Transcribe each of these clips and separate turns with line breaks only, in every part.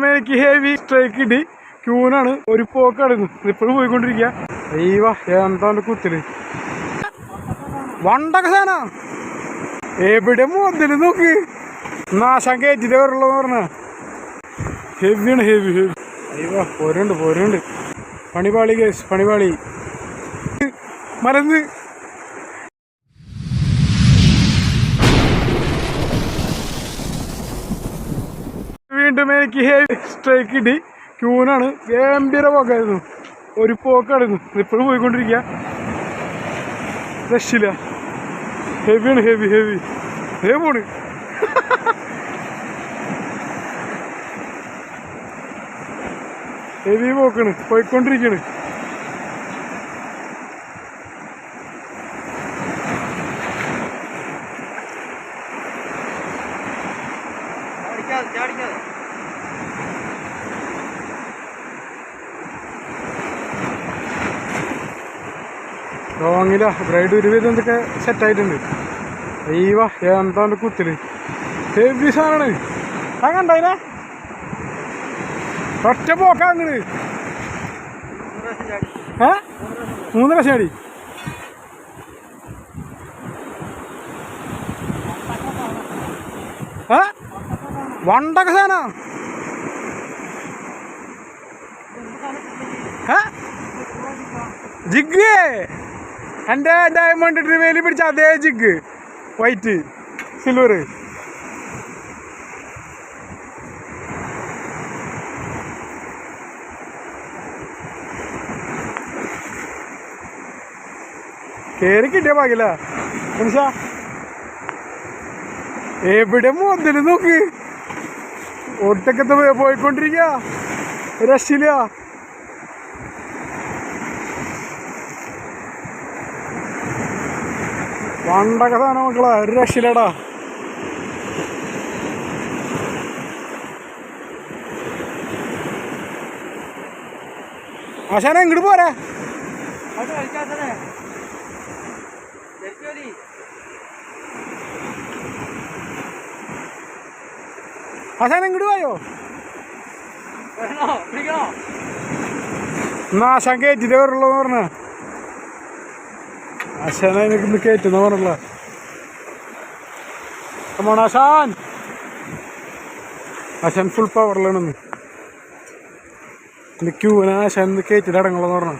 വീണ്ടും എനിക്ക് heavy strike ഇടി ക്യൂനാണ് ഒരു പോക്കാണ് ഇപ്പോഴും പോയിക്കൊണ്ടിരിക്കുക. അയ്യവാ എന്താണ്ട് കുത്തില് വണ്ടൊക്കെ സാധന എവിടെ മുതല് നോക്ക് നാശം കയറ്റിട്ട് വരുള്ളൂന്ന് പറഞ്ഞ ഹെവിയാണ് ഹെവി ഹെവി. അയ്യവാ പോരുണ്ട് പണിപാളി കേസ് പണിപാളി മലന്ന് വീണ്ടും എനിക്ക് ഹെവി സ്ട്രൈക്ക് ഇടി ക്യൂനാണ് ഗംഭീര പോക്കായിരുന്നു ഒരു പോക്കായിരുന്നു ഇപ്പോഴും പോയിക്കൊണ്ടിരിക്കുക. രക്ഷില്ല ഹെവിയാണ് ഹെവി ഹെവി പോണ് ഹെവി പോക്കാണ് പോയിക്കൊണ്ടിരിക്കണ്. റോങ്ങില്ല ബ്രൈഡ് ഒരുവിധം എന്തൊക്കെ സെറ്റായിട്ടുണ്ട്. അയ്യവാ എന്താണ്ട് കുത്തില് ഹെവി സാധനമാണ്. ആ കണ്ടതിനാ ഒറ്റ പോക്കാങ്ങട് 3 ലക്ഷം അടി. വണ്ടൊക്കെ സാധന ജിഗ് എൻ്റെ ഡയമണ്ട് ട്രിവേലി പിടിച്ച അതേ ജിഗ് വൈറ്റ് സിൽവർ. കേറി കിട്ടിയ പാകില്ല മനുഷ്യ എവിടെ മുതല് നോക്ക് ഒട്ടക്കത്ത് പോയിക്കൊണ്ടിരിക്കുക രക്ഷില്ല. വണ്ടൊക്കെ സാധനം മക്കളെ ഒരു രക്ഷില്ലടാ. ആശാന ഇങ്ങോട്ട് പോരാ ആശാന ഇങ്ങോട്ട് പോയോ നാശം കയറ്റിട്ടേ വരുള്ളൂന്ന് പറഞ്ഞ ആശാന എനിക്കൊന്ന് കയറ്റുന്ന പറഞ്ഞല്ല. ആശാൻ ആശാൻ ഫുൾ പവറിലാണെന്ന് എൻ്റെ ക്യൂവിനെ ആശാൻ കയറ്റിട്ട് അടങ്ങുള്ളതെന്ന് പറഞ്ഞ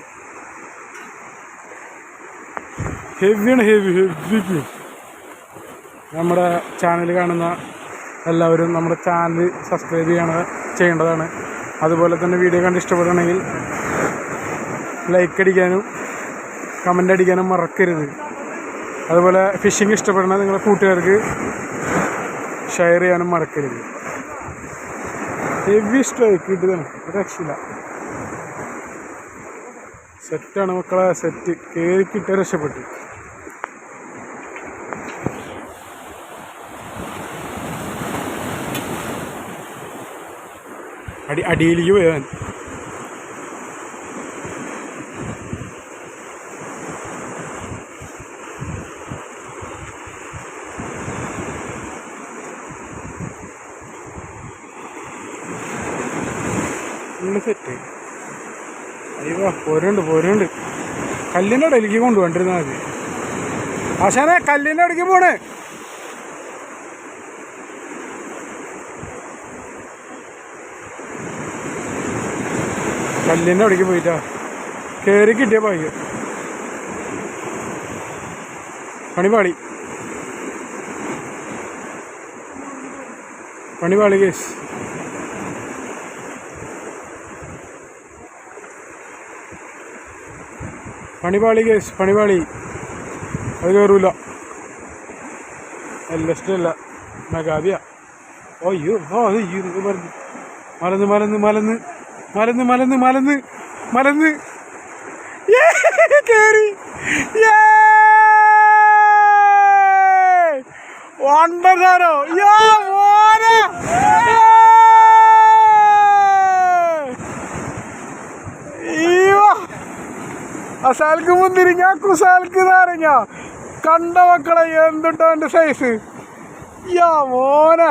ഹെവിയാണ് ഹെവി ഹെവി ക്യൂ. നമ്മുടെ ചാനൽ കാണുന്ന എല്ലാവരും നമ്മുടെ ചാനൽ സബ്സ്ക്രൈബ് ചെയ്യേണ്ടതാണ്. അതുപോലെ തന്നെ വീഡിയോ കണ്ട് ഇഷ്ടപ്പെടുകയാണെങ്കിൽ ലൈക്ക് അടിക്കാനും കമൻ്റ് അടിക്കാനും മറക്കരുത്. അതുപോലെ ഫിഷിങ് ഇഷ്ടപ്പെടുന്ന നിങ്ങളുടെ കൂട്ടുകാർക്ക് ഷെയർ ചെയ്യാനും മറക്കരുത്. ഹെവി സ്ട്രൈക്ക് കിട്ടിയതാണ് രക്ഷയില്ല. സെറ്റാണ് മക്കളെ സെറ്റ് കയറി കിട്ടിയ രക്ഷപ്പെട്ടു. അടിയിലേക്ക് പോയാൻ സെറ്റ്. അയ്യോ പോരുണ്ട് കല്ലിൻ്റെ ഇടയിലേക്ക് കൊണ്ടുപോണ്ടിരുന്നാൽ മതി. ആശാനെ കല്ലിൻ്റെ ഇടയ്ക്ക് പോണേ കല്ലിൻ്റെ അവിടേക്ക് പോയിട്ടാ കയറി കിട്ടിയ ഭാഗ്യം. പണിപാളി കേസ് പണിപാളി അത് കയറൂല. എല്ലസ്റ്റല്ല മെഗാബിയ. അയ്യോ മലന്ന് കേറി വണ്ടോ അസാൽക്ക് മുന്തിരിങ്ങ കുസാൽക്ക് നാരങ്ങ കണ്ട മക്കളെ എന്തുണ്ടോ എൻ്റെ സൈസ് യാ മോനെ.